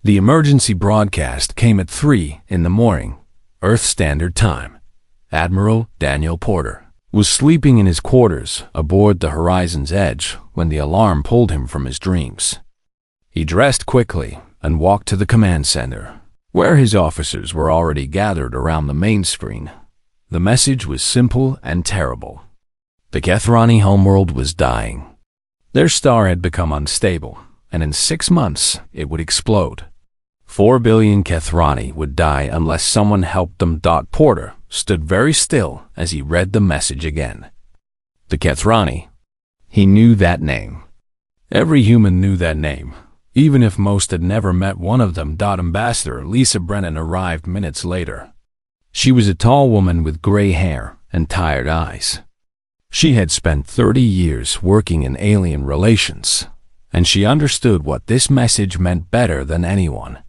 The emergency broadcast came at 3 in the morning, Earth Standard Time. Admiral Daniel Porter was sleeping in his quarters aboard the Horizon's Edge when the alarm pulled him from his dreams. He dressed quickly and walked to the command center, where his officers were already gathered around the main screen. The message was simple and terrible. The Kethrani homeworld was dying. Their star had become unstable, and in 6 months it would explode. 4 billion Kethrani would die unless someone helped them. Porter stood very still as he read the message again. The Kethrani. He knew that name. Every human knew that name, even if most had never met one of them. Ambassador Lisa Brennan arrived minutes later. She was a tall woman with gray hair and tired eyes. She had spent 30 years working in alien relations, and she understood what this message meant better than anyone.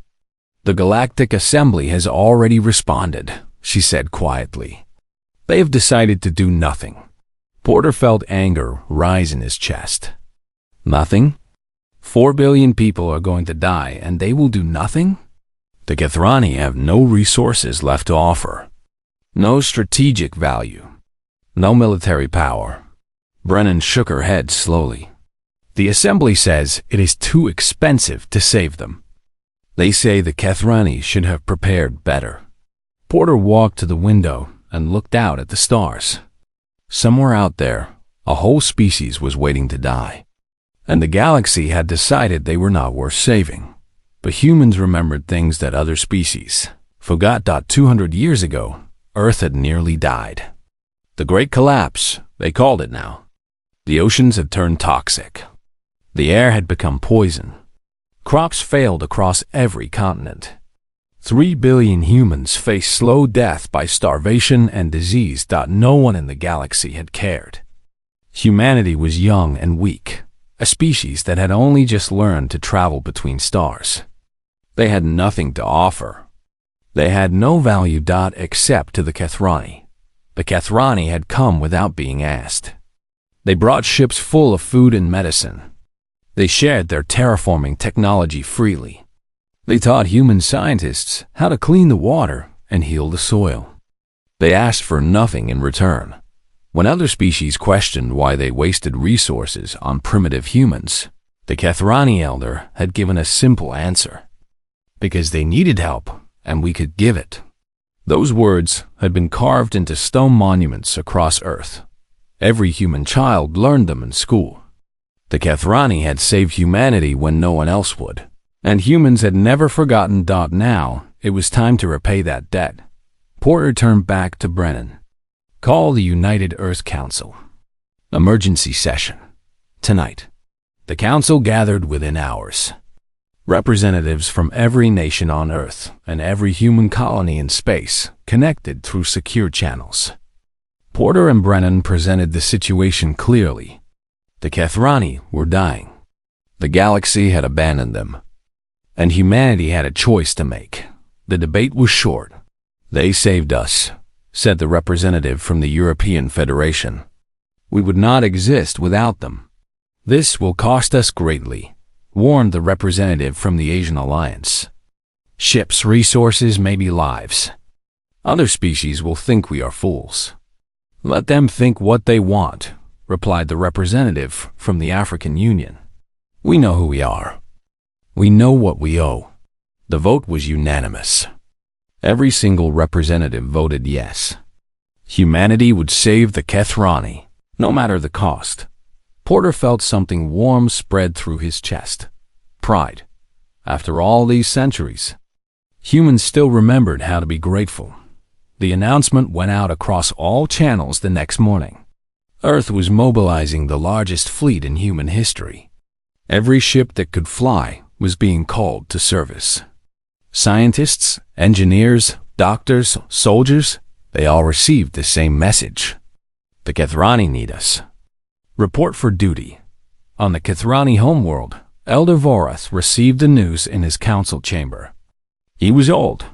The Galactic Assembly has already responded, she said quietly. They have decided to do nothing. Porter felt anger rise in his chest. Nothing? 4 billion people are going to die and they will do nothing? The Kethrani have no resources left to offer. No strategic value. No military power. Brennan shook her head slowly. The Assembly says it is too expensive to save them. They say the Kethrani should have prepared better. Porter walked to the window and looked out at the stars. Somewhere out there, a whole species was waiting to die. And the galaxy had decided they were not worth saving. But humans remembered things that other species forgot. 200 years ago, Earth had nearly died. The Great Collapse, they called it now. The oceans had turned toxic. The air had become poison. Crops failed across every continent. 3 billion humans faced slow death by starvation and disease. No one in the galaxy had cared. Humanity was young and weak, a species that had only just learned to travel between stars. They had nothing to offer. They had no value. Except to the Kethrani. The Kethrani had come without being asked. They brought ships full of food and medicine. They shared their terraforming technology freely. They taught human scientists how to clean the water and heal the soil. They asked for nothing in return. When other species questioned why they wasted resources on primitive humans, the Kethrani elder had given a simple answer. Because they needed help, and we could give it. Those words had been carved into stone monuments across Earth. Every human child learned them in school. The Kethrani had saved humanity when no one else would, and humans had never forgotten. Now, it was time to repay that debt. Porter turned back to Brennan. Call the United Earth Council. Emergency session. Tonight. The council gathered within hours. Representatives from every nation on Earth and every human colony in space connected through secure channels. Porter and Brennan presented the situation clearly. The Kethrani were dying. The galaxy had abandoned them. And humanity had a choice to make. The debate was short. They saved us, said the representative from the European Federation. We would not exist without them. This will cost us greatly, warned the representative from the Asian Alliance. Ships, resources, maybe lives. Other species will think we are fools. Let them think what they want, replied the representative from the African Union. We know who we are. We know what we owe. The vote was unanimous. Every single representative voted yes. Humanity would save the Kethrani, no matter the cost. Porter felt something warm spread through his chest. Pride. After all these centuries, humans still remembered how to be grateful. The announcement went out across all channels the next morning. Earth was mobilizing the largest fleet in human history. Every ship that could fly was being called to service. Scientists, engineers, doctors, soldiers, they all received the same message. The Kethrani need us. Report for duty. On the Kethrani homeworld, Elder Vorath received the news in his council chamber. He was old,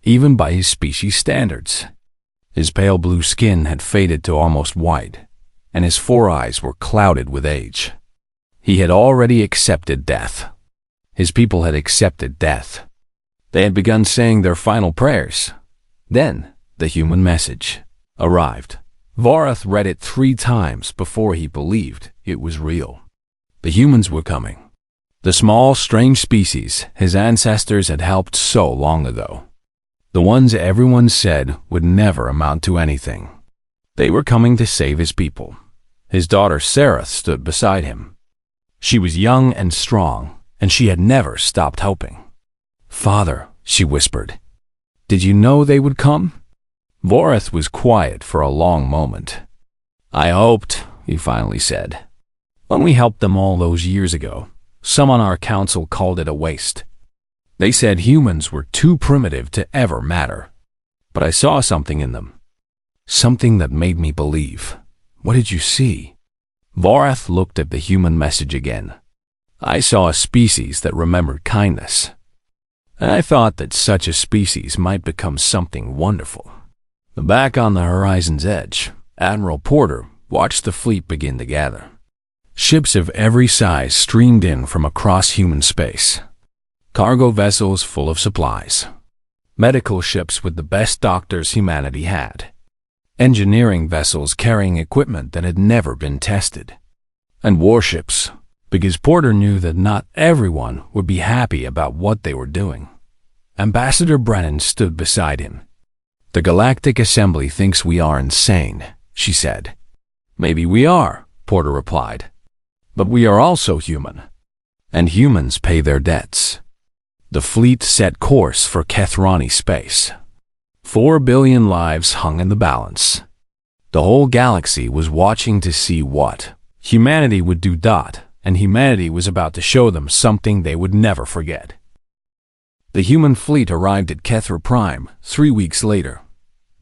even by his species standards. His pale blue skin had faded to almost white, and his 4 eyes were clouded with age. He had already accepted death. His people had accepted death. They had begun saying their final prayers. Then, the human message arrived. Vorath read it 3 times before he believed it was real. The humans were coming. The small, strange species his ancestors had helped so long ago. The ones everyone said would never amount to anything. They were coming to save his people. His daughter Sarah stood beside him. She was young and strong, and she had never stopped hoping. "Father," she whispered, "did you know they would come?" Vorath was quiet for a long moment. "I hoped," he finally said. "When we helped them all those years ago, some on our council called it a waste. They said humans were too primitive to ever matter. But I saw something in them. Something that made me believe." "What did you see?" Vorath looked at the human message again. "I saw a species that remembered kindness. And I thought that such a species might become something wonderful." Back on the horizon's edge, Admiral Porter watched the fleet begin to gather. Ships of every size streamed in from across human space. Cargo vessels full of supplies. Medical ships with the best doctors humanity had. Engineering vessels carrying equipment that had never been tested. And warships, because Porter knew that not everyone would be happy about what they were doing. Ambassador Brennan stood beside him. "The Galactic Assembly thinks we are insane," she said. "Maybe we are," Porter replied. "But we are also human. And humans pay their debts." The fleet set course for Kethrani space. 4 billion lives hung in the balance. The whole galaxy was watching to see what humanity would do. And humanity was about to show them something they would never forget. The human fleet arrived at Kethra Prime 3 weeks later.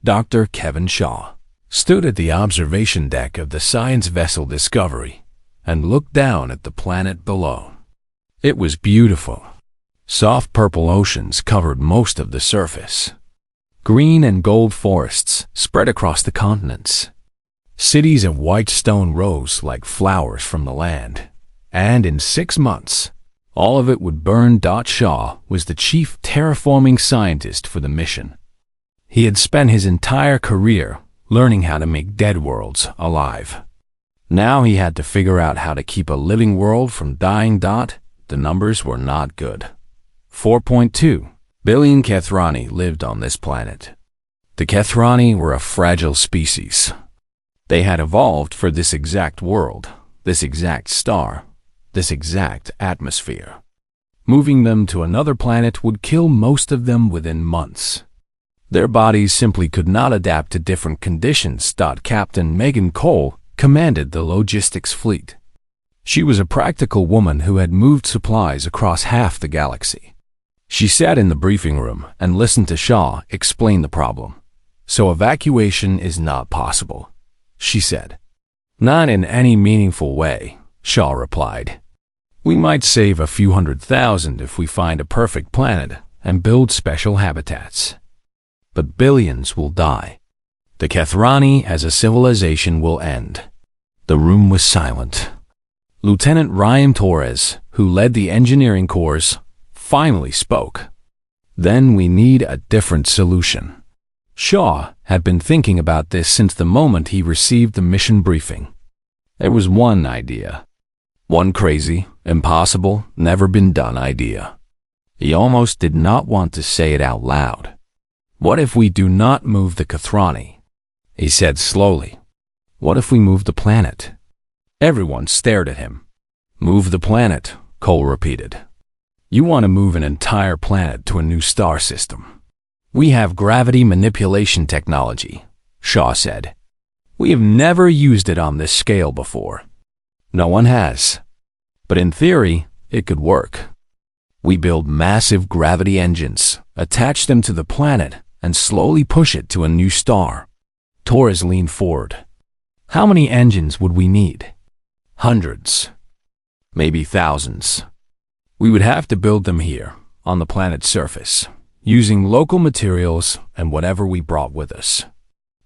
Dr. Kevin Shaw stood at the observation deck of the science vessel Discovery and looked down at the planet below. It was beautiful. Soft purple oceans covered most of the surface. Green and gold forests spread across the continents. Cities of white stone rose like flowers from the land. And in 6 months, all of it would burn. Shaw was the chief terraforming scientist for the mission. He had spent his entire career learning how to make dead worlds alive. Now he had to figure out how to keep a living world from dying. The numbers were not good. 4.2 billion Kethrani lived on this planet. The Kethrani were a fragile species. They had evolved for this exact world, this exact star, this exact atmosphere. Moving them to another planet would kill most of them within months. Their bodies simply could not adapt to different conditions. Captain Megan Cole commanded the logistics fleet. She was a practical woman who had moved supplies across half the galaxy. She sat in the briefing room and listened to Shaw explain the problem. "So evacuation is not possible," she said. "Not in any meaningful way," Shaw replied. "We might save a few 100,000 if we find a perfect planet and build special habitats. But billions will die. The Kethrani as a civilization will end." The room was silent. Lieutenant Ryan Torres, who led the engineering corps, finally spoke. "Then we need a different solution." Shaw had been thinking about this since the moment he received the mission briefing. There was one idea. One crazy, impossible, never-been-done idea. He almost did not want to say it out loud. "What if we do not move the Kethrani?" he said slowly. "What if we move the planet?" Everyone stared at him. "Move the planet," Cole repeated. "You want to move an entire planet to a new star system." "We have gravity manipulation technology," Shaw said. "We have never used it on this scale before." "No one has. But in theory, it could work. We build massive gravity engines, attach them to the planet, and slowly push it to a new star." Torres leaned forward. "How many engines would we need?" "Hundreds. Maybe thousands. We would have to build them here, on the planet's surface, using local materials and whatever we brought with us."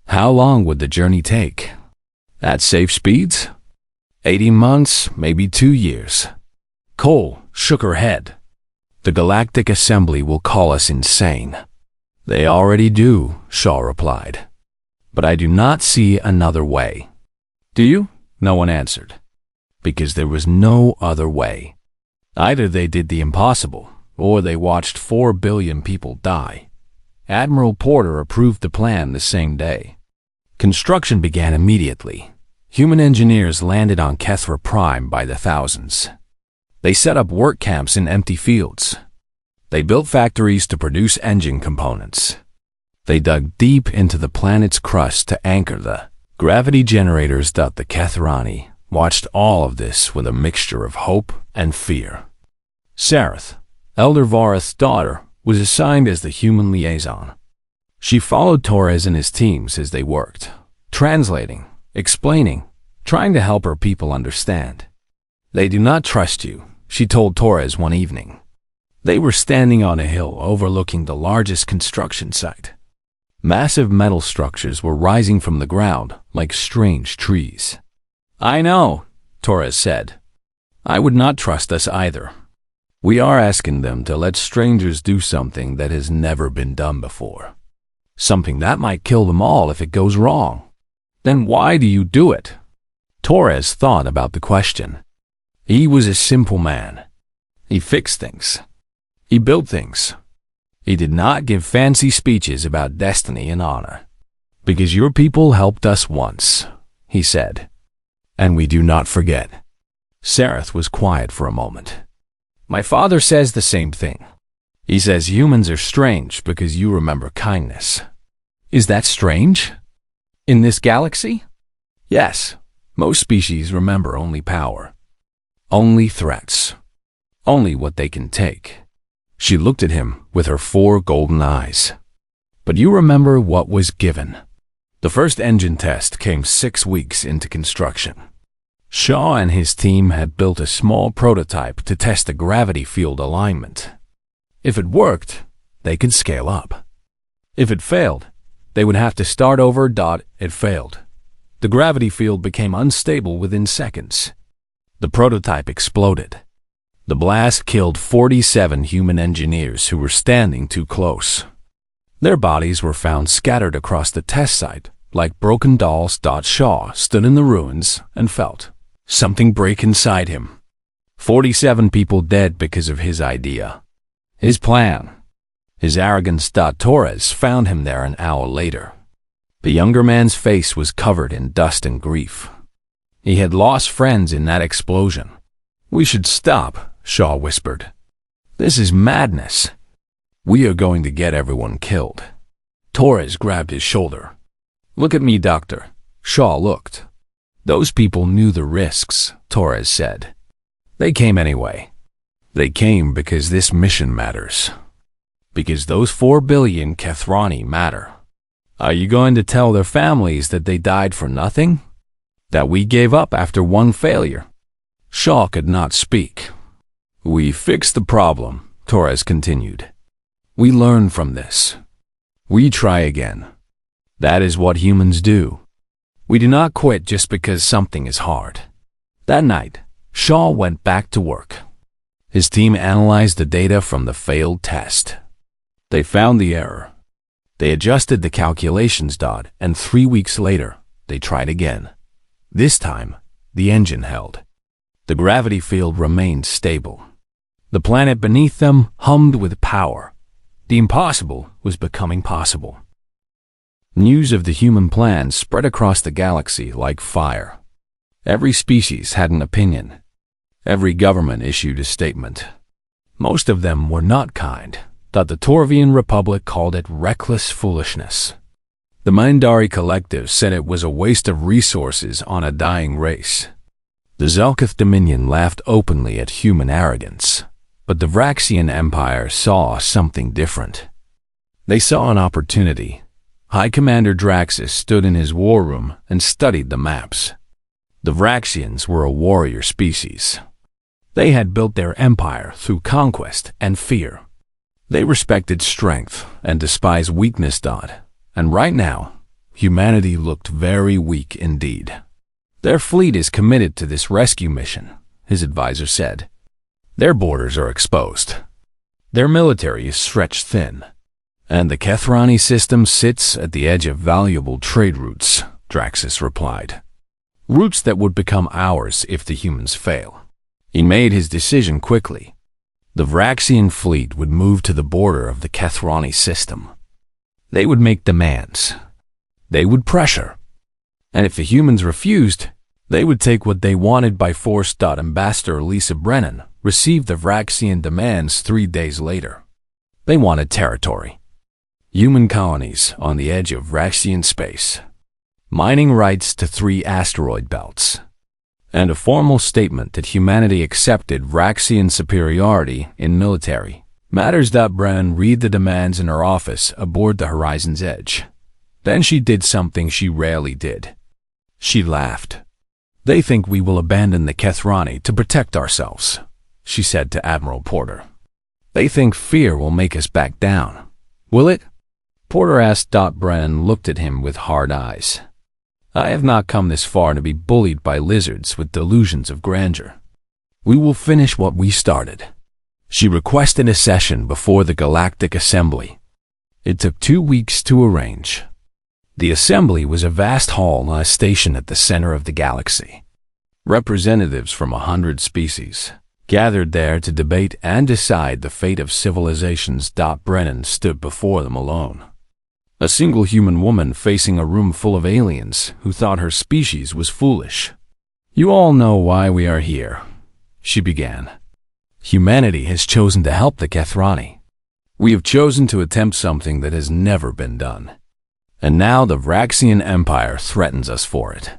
"How long would the journey take?" "At safe speeds? 80 months, maybe 2 years." Cole shook her head. The Galactic Assembly will call us insane. They already do, Shaw replied. But I do not see another way. Do you? No one answered. Because there was no other way. Either they did the impossible, or they watched 4 billion people die. Admiral Porter approved the plan the same day. Construction began immediately. Human engineers landed on Kethra Prime by the thousands. They set up work camps in empty fields. They built factories to produce engine components. They dug deep into the planet's crust to anchor the gravity generators. The Kethrani watched all of this with a mixture of hope and fear. Sareth, Elder Vareth's daughter, was assigned as the human liaison. She followed Torres and his teams as they worked, translating, explaining, trying to help her people understand. They do not trust you, she told Torres one evening. They were standing on a hill overlooking the largest construction site. Massive metal structures were rising from the ground like strange trees. I know, Torres said. I would not trust us either. We are asking them to let strangers do something that has never been done before. Something that might kill them all if it goes wrong. Then why do you do it? Torres thought about the question. He was a simple man. He fixed things. He built things. He did not give fancy speeches about destiny and honor. Because your people helped us once, he said. And we do not forget. Sareth was quiet for a moment. My father says the same thing. He says humans are strange because you remember kindness. Is that strange? In this galaxy? Yes. Most species remember only power. Only threats. Only what they can take. She looked at him with her 4 golden eyes. But you remember what was given. The first engine test came 6 weeks into construction. Shaw and his team had built a small prototype to test the gravity field alignment. If it worked, they could scale up. If it failed, they would have to start over. It failed. The gravity field became unstable within seconds. The prototype exploded. The blast killed 47 human engineers who were standing too close. Their bodies were found scattered across the test site like broken dolls. Shaw stood in the ruins and felt something break inside him. 47 people dead because of his idea. His plan. His arrogance. Torres found him there an hour later. The younger man's face was covered in dust and grief. He had lost friends in that explosion. We should stop, Shaw whispered. This is madness. We are going to get everyone killed. Torres grabbed his shoulder. Look at me, Doctor. Shaw looked. Those people knew the risks, Torres said. They came anyway. They came because this mission matters. Because those 4 billion Kethrani matter. Are you going to tell their families that they died for nothing? That we gave up after one failure? Shaw could not speak. We fixed the problem, Torres continued. We learn from this. We try again. That is what humans do. We do not quit just because something is hard. That night, Shaw went back to work. His team analyzed the data from the failed test. They found the error. They adjusted the calculations. And 3 weeks later, they tried again. This time, the engine held. The gravity field remained stable. The planet beneath them hummed with power. The impossible was becoming possible. News of the human plan spread across the galaxy like fire. Every species had an opinion. Every government issued a statement. Most of them were not kind. The Torvian Republic called it reckless foolishness. The Mindari Collective said it was a waste of resources on a dying race. The Zelkith Dominion laughed openly at human arrogance. But the Vraxian Empire saw something different. They saw an opportunity. High Commander Draxus stood in his war room and studied the maps. The Vraxians were a warrior species. They had built their empire through conquest and fear. They respected strength and despised weakness. And right now, humanity looked very weak indeed. Their fleet is committed to this rescue mission, his advisor said. Their borders are exposed. Their military is stretched thin, and the Kethrani system sits at the edge of valuable trade routes, Draxus replied. Routes that would become ours if the humans fail. He made his decision quickly. The Vraxian fleet would move to the border of the Kethrani system. They would make demands. They would pressure. And if the humans refused, they would take what they wanted by force. Ambassador Lisa Brennan received the Vraxian demands 3 days later. They wanted territory. Human colonies on the edge of Vraxian space. Mining rights to 3 asteroid belts. And a formal statement that humanity accepted Vraxian superiority in military matters. Brennan read the demands in her office aboard the Horizon's Edge. Then she did something she rarely did. She laughed. They think we will abandon the Kethrani to protect ourselves, she said to Admiral Porter. They think fear will make us back down. Will it? Porter asked. Brennan looked at him with hard eyes. I have not come this far to be bullied by lizards with delusions of grandeur. We will finish what we started. She requested a session before the Galactic Assembly. It took 2 weeks to arrange. The assembly was a vast hall on a station at the center of the galaxy. Representatives from 100 species gathered there to debate and decide the fate of civilizations. Brennan stood before them alone. A single human woman facing a room full of aliens who thought her species was foolish. You all know why we are here, she began. Humanity has chosen to help the Kethrani. We have chosen to attempt something that has never been done. And now the Vraxian Empire threatens us for it.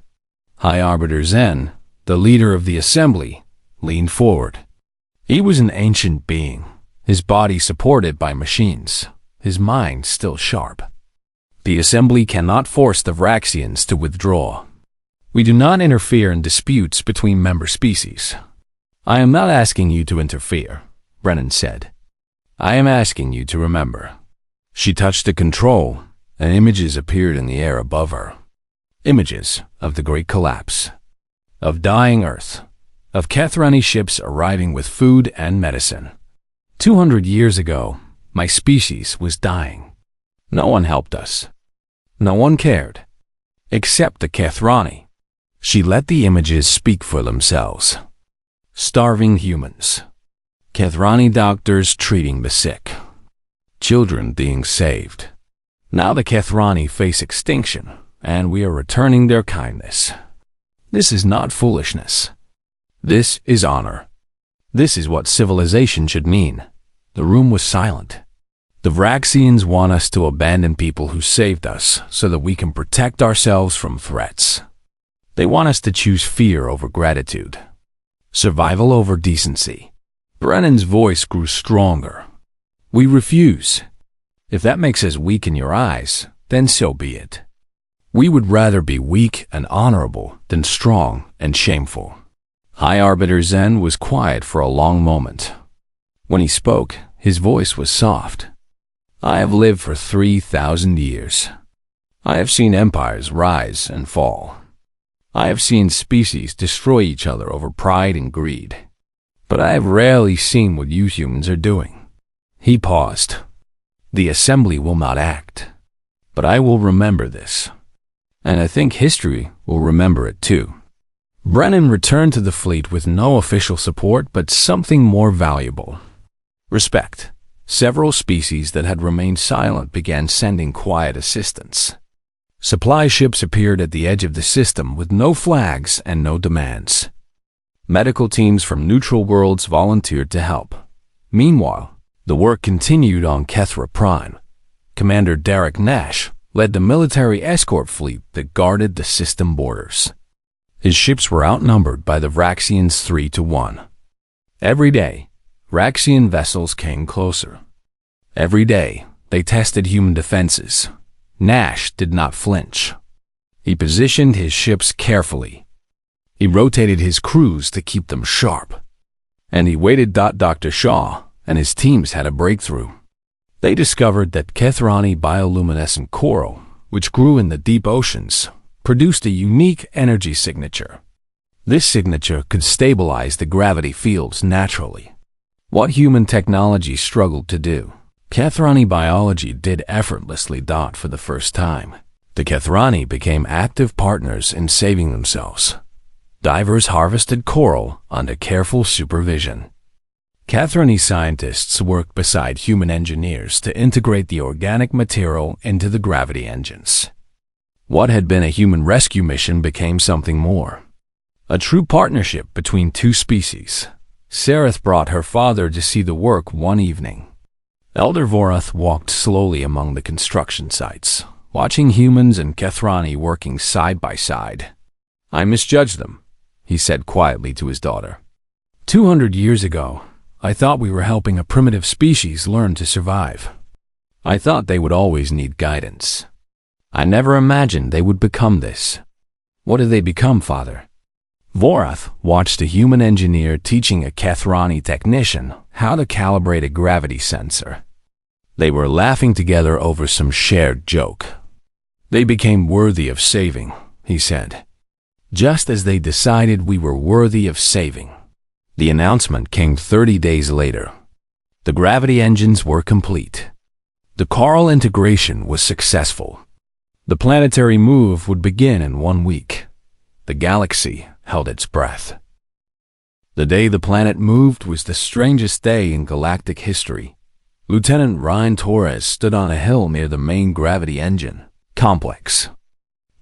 High Arbiter Zen, the leader of the assembly, leaned forward. He was an ancient being, his body supported by machines, his mind still sharp. The assembly cannot force the Vraxians to withdraw. We do not interfere in disputes between member species. I am not asking you to interfere, Brennan said. I am asking you to remember. She touched a control, and images appeared in the air above her. Images of the Great Collapse, of dying Earth, of Kethrani ships arriving with food and medicine. 200 years ago, my species was dying. No one helped us. No one cared. Except the Kethrani. She let the images speak for themselves. Starving humans. Kethrani doctors treating the sick. Children being saved. Now the Kethrani face extinction, and we are returning their kindness. This is not foolishness. This is honor. This is what civilization should mean. The room was silent. The Vraxians want us to abandon people who saved us so that we can protect ourselves from threats. They want us to choose fear over gratitude. Survival over decency. Brennan's voice grew stronger. We refuse. If that makes us weak in your eyes, then so be it. We would rather be weak and honorable than strong and shameful. High Arbiter Zen was quiet for a long moment. When he spoke, his voice was soft. I have lived for 3,000 years. I have seen empires rise and fall. I have seen species destroy each other over pride and greed. But I have rarely seen what you humans are doing. He paused. The assembly will not act. But I will remember this. And I think history will remember it too. Brennan returned to the fleet with no official support but something more valuable. Respect. Several species that had remained silent began sending quiet assistance. Supply ships appeared at the edge of the system with no flags and no demands. Medical teams from neutral worlds volunteered to help. Meanwhile, the work continued on Kethra Prime. Commander Derek Nash led the military escort fleet that guarded the system borders. His ships were outnumbered by the Vraxians 3-1. Every day, Vraxian vessels came closer. Every day, they tested human defenses. Nash did not flinch. He positioned his ships carefully. He rotated his crews to keep them sharp. And he waited. Dr. Shaw and his teams had a breakthrough. They discovered that Kethrani bioluminescent coral, which grew in the deep oceans, produced a unique energy signature. This signature could stabilize the gravity fields naturally. What human technology struggled to do, Kethrani biology did effortlessly. For the first time, the Kethrani became active partners in saving themselves. Divers harvested coral under careful supervision. Kethrani scientists worked beside human engineers to integrate the organic material into the gravity engines. What had been a human rescue mission became something more. A true partnership between two species. Sareth brought her father to see the work one evening. Elder Vorath walked slowly among the construction sites, watching humans and Kethrani working side by side. "I misjudged them," he said quietly to his daughter. 200 years ago, I thought we were helping a primitive species learn to survive. I thought they would always need guidance. I never imagined they would become this." "What did they become, Father?" Vorath watched a human engineer teaching a Kethrani technician how to calibrate a gravity sensor. They were laughing together over some shared joke. "They became worthy of saving," he said. "Just as they decided we were worthy of saving." The announcement came 30 days later. The gravity engines were complete. The coral integration was successful. The planetary move would begin in 1 week. The galaxy held its breath. The day the planet moved was the strangest day in galactic history. Lieutenant Ryan Torres stood on a hill near the main gravity engine complex.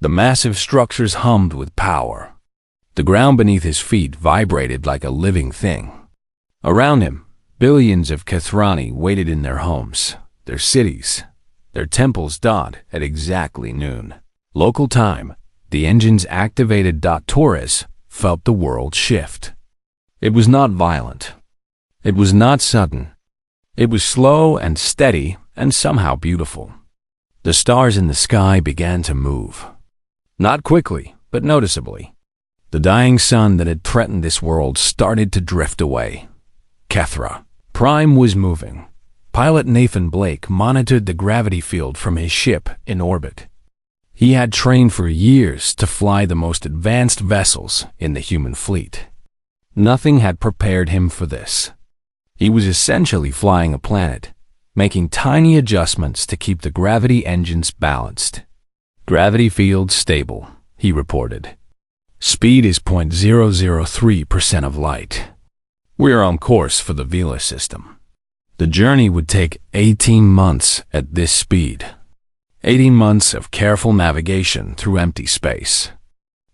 The massive structures hummed with power. The ground beneath his feet vibrated like a living thing. Around him, billions of Kethrani waited in their homes, their cities, their temples. At exactly noon local time, the engines activated. Torres felt the world shift. It was not violent. It was not sudden. It was slow and steady and somehow beautiful. The stars in the sky began to move. Not quickly, but noticeably. The dying sun that had threatened this world started to drift away. Kethra Prime was moving. Pilot Nathan Blake monitored the gravity field from his ship in orbit. He had trained for years to fly the most advanced vessels in the human fleet. Nothing had prepared him for this. He was essentially flying a planet, making tiny adjustments to keep the gravity engines balanced. "Gravity field stable," he reported. "Speed is 0.003% of light. We are on course for the Vela system." The journey would take 18 months at this speed. 18 months of careful navigation through empty space.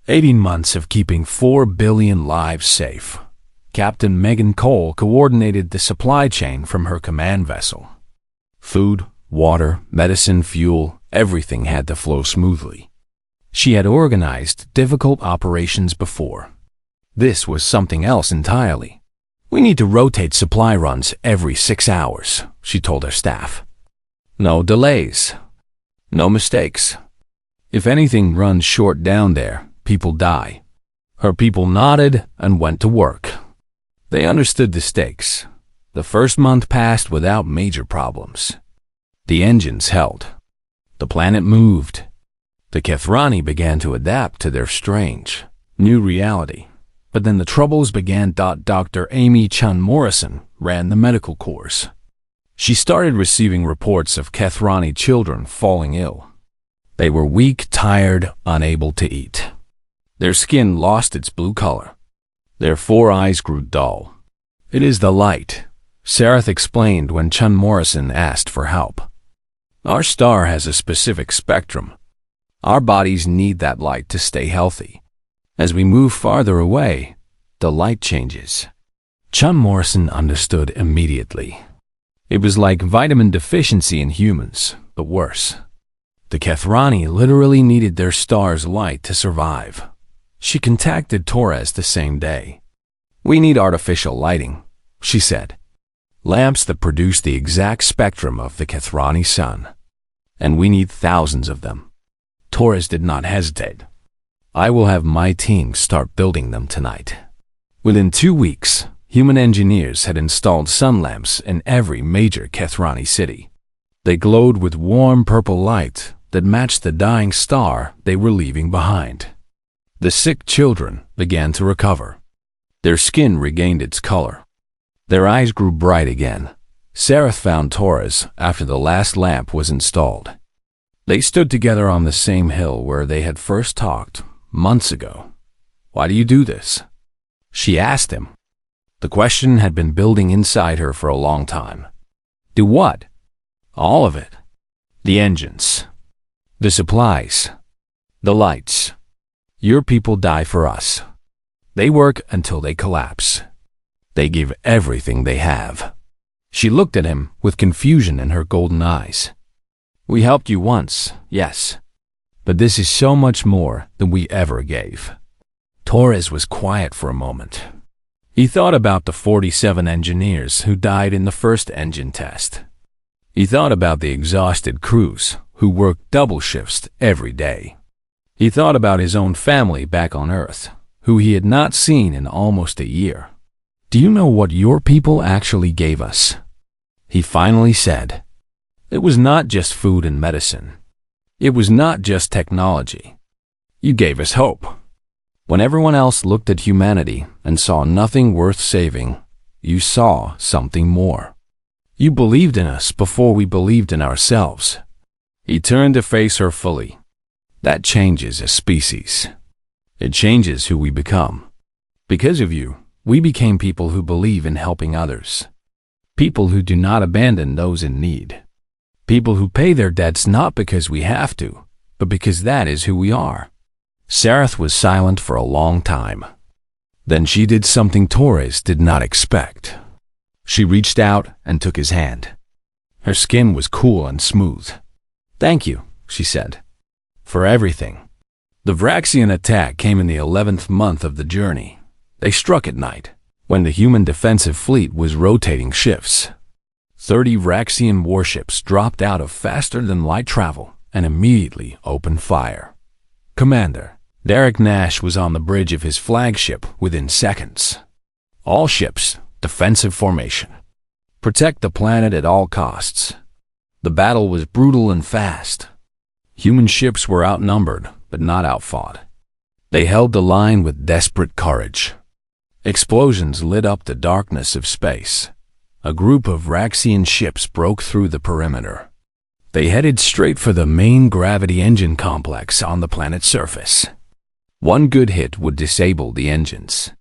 18 months of keeping 4 billion lives safe. Captain Megan Cole coordinated the supply chain from her command vessel. Food, water, medicine, fuel, everything had to flow smoothly. She had organized difficult operations before. This was something else entirely. "We need to rotate supply runs every 6 hours," she told her staff. "No delays. No mistakes. If anything runs short down there, people die." Her people nodded and went to work. They understood the stakes. The first month passed without major problems. The engines held. The planet moved. The Kethrani began to adapt to their strange, new reality. But then the troubles began. Dr. Amy Chun Morrison ran the medical course. She started receiving reports of Kethrani children falling ill. They were weak, tired, unable to eat. Their skin lost its blue color. Their 4 eyes grew dull. "It is the light," Sareth explained when Chun Morrison asked for help. "Our star has a specific spectrum. Our bodies need that light to stay healthy. As we move farther away, the light changes." Chun Morrison understood immediately. It was like vitamin deficiency in humans, but worse. The Kethrani literally needed their star's light to survive. She contacted Torres the same day. "We need artificial lighting," she said. "Lamps that produce the exact spectrum of the Kethrani sun. And we need thousands of them." Torres did not hesitate. "I will have my team start building them tonight." Within 2 weeks, human engineers had installed sun lamps in every major Kethrani city. They glowed with warm purple light that matched the dying star they were leaving behind. The sick children began to recover. Their skin regained its color. Their eyes grew bright again. Sareth found Torres after the last lamp was installed. They stood together on the same hill where they had first talked months ago. "Why do you do this?" she asked him. The question had been building inside her for a long time. Do what? All of it. The engines. The supplies. The lights. Your people die for us. They work until they collapse. They give everything they have. She looked at him with confusion in her golden eyes. We helped you once, yes. But this is so much more than we ever gave. Torres was quiet for a moment. He thought about the 47 engineers who died in the first engine test. He thought about the exhausted crews who worked double shifts every day. He thought about his own family back on Earth, who he had not seen in almost a year. Do you know what your people actually gave us? He finally said. It was not just food and medicine. It was not just technology. You gave us hope. When everyone else looked at humanity and saw nothing worth saving, you saw something more. You believed in us before we believed in ourselves. He turned to face her fully. That changes a species. It changes who we become. Because of you, we became people who believe in helping others. People who do not abandon those in need. People who pay their debts not because we have to, but because that is who we are. Sareth was silent for a long time. Then she did something Torres did not expect. She reached out and took his hand. Her skin was cool and smooth. Thank you, she said, for everything. The Vraxian attack came in the 11th month of the journey. They struck at night, when the human defensive fleet was rotating shifts. 30 Vraxian warships dropped out of faster-than-light travel and immediately opened fire. Commander Derek Nash was on the bridge of his flagship within seconds. All ships, defensive formation. Protect the planet at all costs. The battle was brutal and fast. Human ships were outnumbered, but not outfought. They held the line with desperate courage. Explosions lit up the darkness of space. A group of Vraxian ships broke through the perimeter. They headed straight for the main gravity engine complex on the planet's surface. One good hit would disable the engines.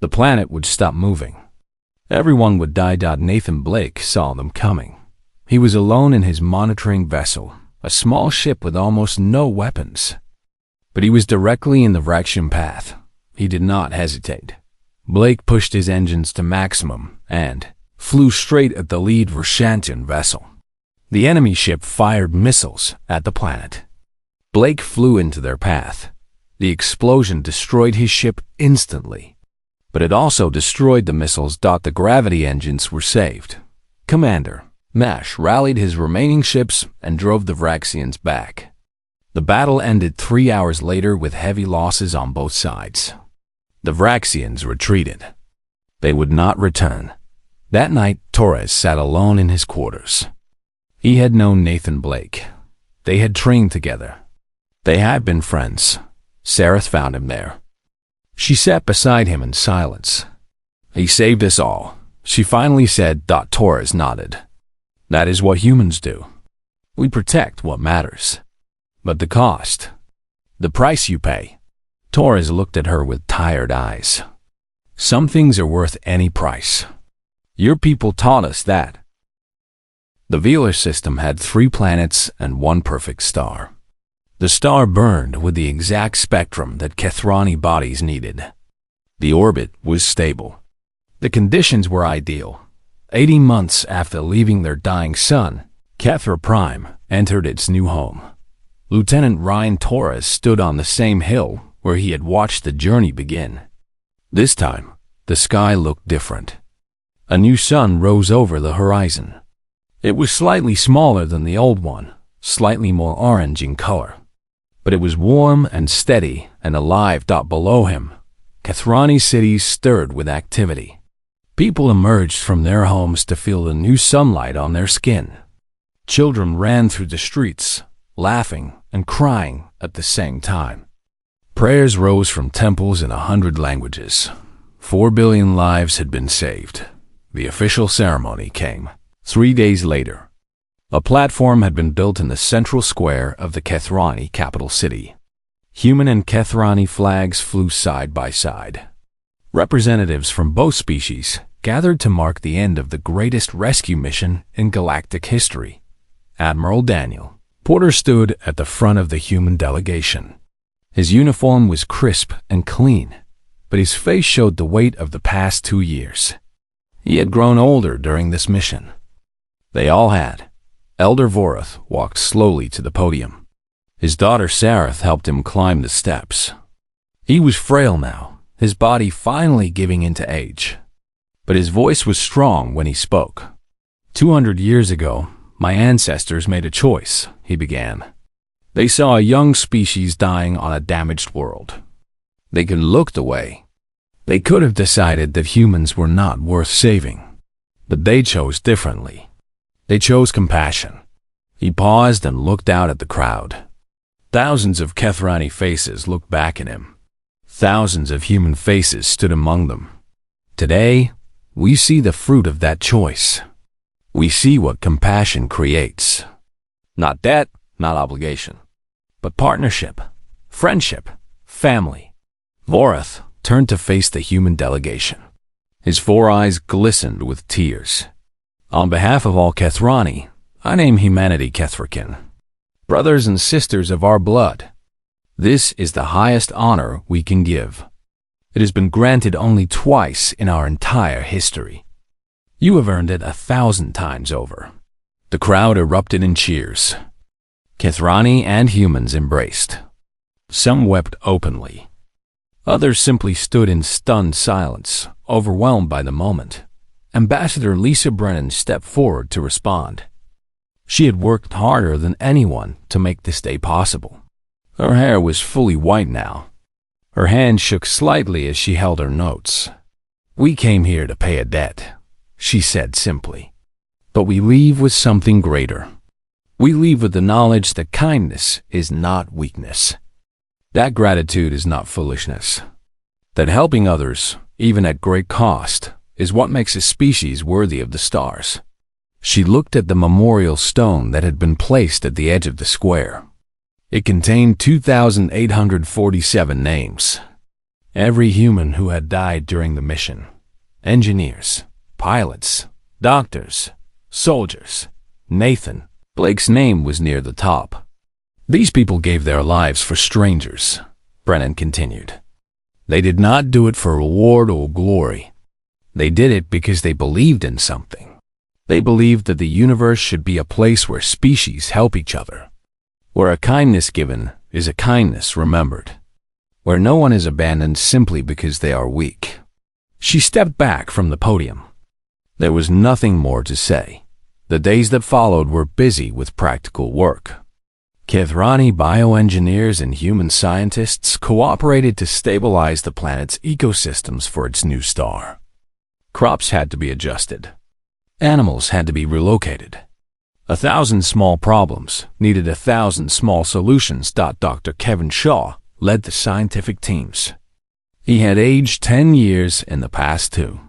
The planet would stop moving. Everyone would die. Nathan Blake saw them coming. He was alone in his monitoring vessel, a small ship with almost no weapons. But he was directly in the Vraxian path. He did not hesitate. Blake pushed his engines to maximum and flew straight at the lead Vrashantian vessel. The enemy ship fired missiles at the planet. Blake flew into their path. The explosion destroyed his ship instantly. But it also destroyed the missiles. The gravity engines were saved. Commander Nash rallied his remaining ships and drove the Vraxians back. The battle ended 3 hours later with heavy losses on both sides. The Vraxians retreated. They would not return. That night, Torres sat alone in his quarters. He had known Nathan Blake. They had trained together. They had been friends. Sareth found him there. She sat beside him in silence. He saved us all, she finally said. Torres nodded. That is what humans do. We protect what matters. But the cost, the price you pay. Torres looked at her with tired eyes. Some things are worth any price. Your people taught us that. The Velar system had 3 planets and 1 perfect star. The star burned with the exact spectrum that Kethrani bodies needed. The orbit was stable. The conditions were ideal. 80 months after leaving their dying sun, Kethra Prime entered its new home. Lieutenant Ryan Torres stood on the same hill where he had watched the journey begin. This time, the sky looked different. A new sun rose over the horizon. It was slightly smaller than the old one, slightly more orange in color. But it was warm and steady and alive. Below him, Kethrani cities stirred with activity. People emerged from their homes to feel the new sunlight on their skin. Children ran through the streets, laughing and crying at the same time. Prayers rose from temples in 100 languages. 4 billion lives had been saved. the official ceremony came. 3 days later, a platform had been built in the central square of the Kethrani capital city. Human and Kethrani flags flew side by side. Representatives from both species gathered to mark the end of the greatest rescue mission in galactic history. Admiral Daniel Porter stood at the front of the human delegation. His uniform was crisp and clean, but his face showed the weight of the past 2 years. He had grown older during this mission. They all had. Elder Vorath walked slowly to the podium. His daughter Sareth helped him climb the steps. He was frail now, his body finally giving in to age. But his voice was strong when he spoke. 200 years ago, my ancestors made a choice, he began. They saw a young species dying on a damaged world. They could look away. They could have decided that humans were not worth saving. But they chose differently. They chose compassion. He paused and looked out at the crowd. Thousands of Kethrani faces looked back at him. Thousands of human faces stood among them. Today, we see the fruit of that choice. We see what compassion creates. Not debt, not obligation, but partnership, friendship, family. Vorath turned to face the human delegation. His 4 eyes glistened with tears. On behalf of all Kethrani, I name humanity Kethrakin, brothers and sisters of our blood. This is the highest honor we can give. It has been granted only twice in our entire history. You have earned it 1,000 times over. The crowd erupted in cheers. Kethrani and humans embraced. Some wept openly. Others simply stood in stunned silence, overwhelmed by the moment. Ambassador Lisa Brennan stepped forward to respond. She had worked harder than anyone to make this day possible. Her hair was fully white now. Her hand shook slightly as she held her notes. We came here to pay a debt, she said simply. But we leave with something greater. We leave with the knowledge that kindness is not weakness. That gratitude is not foolishness. That helping others, even at great cost, is what makes a species worthy of the stars. She looked at the memorial stone that had been placed at the edge of the square. It contained 2,847 names. Every human who had died during the mission. Engineers, pilots, doctors, soldiers. Nathan, Blake's name was near the top. These people gave their lives for strangers, Brennan continued. They did not do it for reward or glory. They did it because they believed in something. They believed that the universe should be a place where species help each other, where a kindness given is a kindness remembered, where no one is abandoned simply because they are weak. She stepped back from the podium. There was nothing more to say. The days that followed were busy with practical work. Kethrani bioengineers and human scientists cooperated to stabilize the planet's ecosystems for its new star. Crops had to be adjusted. Animals had to be relocated. 1,000 small problems needed 1,000 small solutions. Dr. Kevin Shaw led the scientific teams. He had aged 10 years in the past too.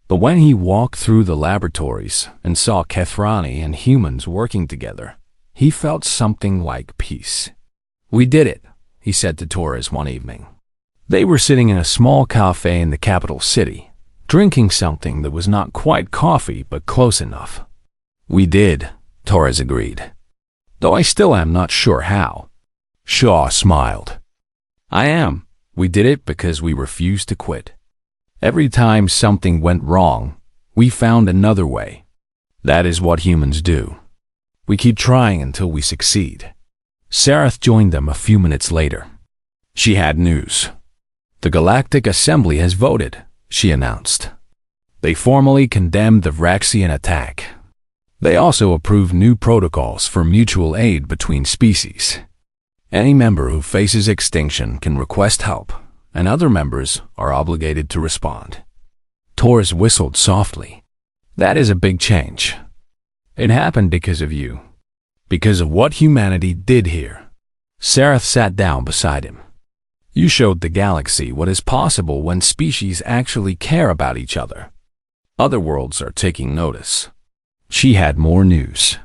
But when he walked through the laboratories and saw Kethrani and humans working together, he felt something like peace. We did it, he said to Torres one evening. They were sitting in a small cafe in the capital city, drinking something that was not quite coffee but close enough. We did, Torres agreed. Though I still am not sure how. Shaw smiled. I am. We did it because we refused to quit. Every time something went wrong, we found another way. That is what humans do. We keep trying until we succeed. Sareth joined them a few minutes later. She had news. The Galactic Assembly has voted, she announced. They formally condemned the Vraxian attack. They also approved new protocols for mutual aid between species. Any member who faces extinction can request help, and other members are obligated to respond. Torres whistled softly. That is a big change. It happened because of you. Because of what humanity did here. Sareth sat down beside him. You showed the galaxy what is possible when species actually care about each other. Other worlds are taking notice. She had more news.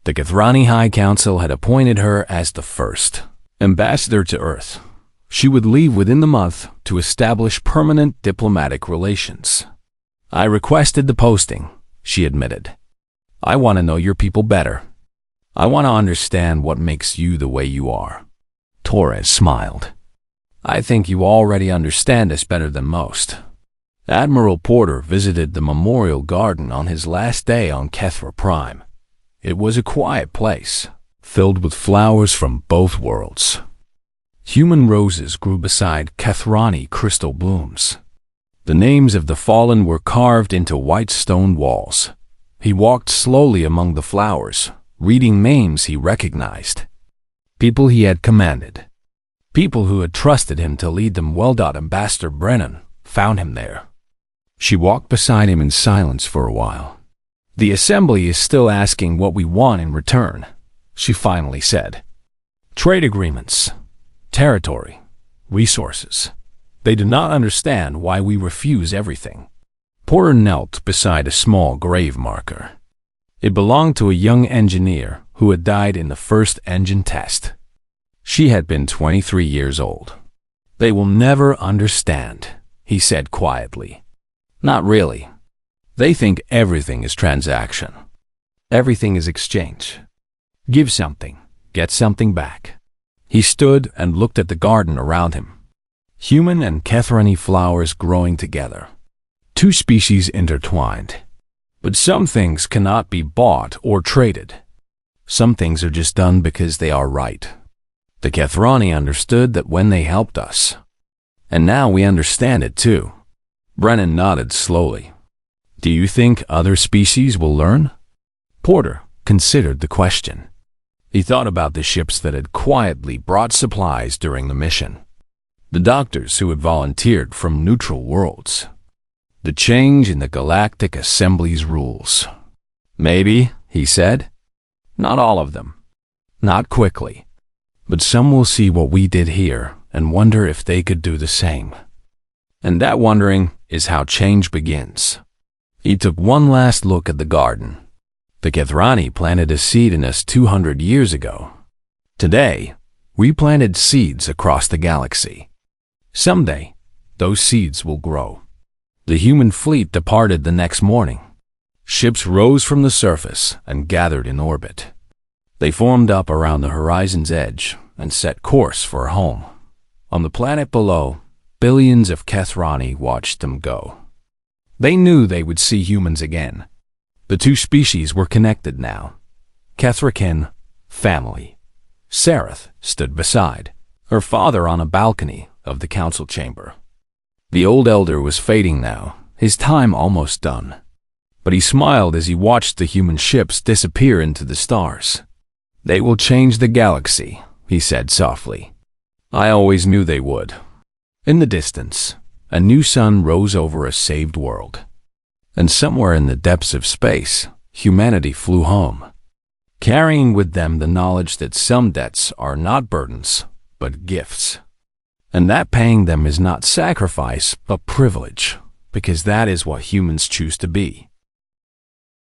The Kathrani High Council had appointed her as the first ambassador to Earth. She would leave within the month to establish permanent diplomatic relations. I requested the posting, she admitted. I want to know your people better. I want to understand what makes you the way you are. Torres smiled. I think you already understand us better than most. Admiral Porter visited the Memorial Garden on his last day on Kethra Prime. It was a quiet place, filled with flowers from both worlds. Human roses grew beside Kathrani crystal blooms. The names of the fallen were carved into white stone walls. He walked slowly among the flowers, reading names he recognized. People he had commanded. People who had trusted him to lead them well. Ambassador Brennan found him there. She walked beside him in silence for a while. The Assembly is still asking what we want in return, she finally said. Trade agreements, territory, resources. They do not understand why we refuse everything. Porter knelt beside a small grave marker. It belonged to a young engineer who had died in the first engine test. She had been 23 years old. They will never understand, he said quietly. Not really. They think everything is transaction. Everything is exchange. Give something, get something back. He stood and looked at the garden around him. Human and Kathrani flowers growing together. Two species intertwined. But some things cannot be bought or traded. Some things are just done because they are right. The Kathrani understood that when they helped us. And now we understand it too. Brennan nodded slowly. Do you think other species will learn? Porter considered the question. He thought about the ships that had quietly brought supplies during the mission. The doctors who had volunteered from neutral worlds. The change in the Galactic Assembly's rules. Maybe, he said. Not all of them. Not quickly. But some will see what we did here and wonder if they could do the same. And that wondering is how change begins. He took one last look at the garden. The Kathrani planted a seed in us 200 years ago. Today, we planted seeds across the galaxy. Someday, those seeds will grow. The human fleet departed the next morning. Ships rose from the surface and gathered in orbit. They formed up around the horizon's edge and set course for home. On the planet below, billions of Kathrani watched them go. They knew they would see humans again. The two species were connected now. Kathrakin, family. Sareth stood beside her father on a balcony of the council chamber. The old elder was fading now, his time almost done. But he smiled as he watched the human ships disappear into the stars. They will change the galaxy, he said softly. I always knew they would. In the distance, a new sun rose over a saved world. And somewhere in the depths of space, humanity flew home, carrying with them the knowledge that some debts are not burdens, but gifts. And that paying them is not sacrifice, but privilege, because that is what humans choose to be.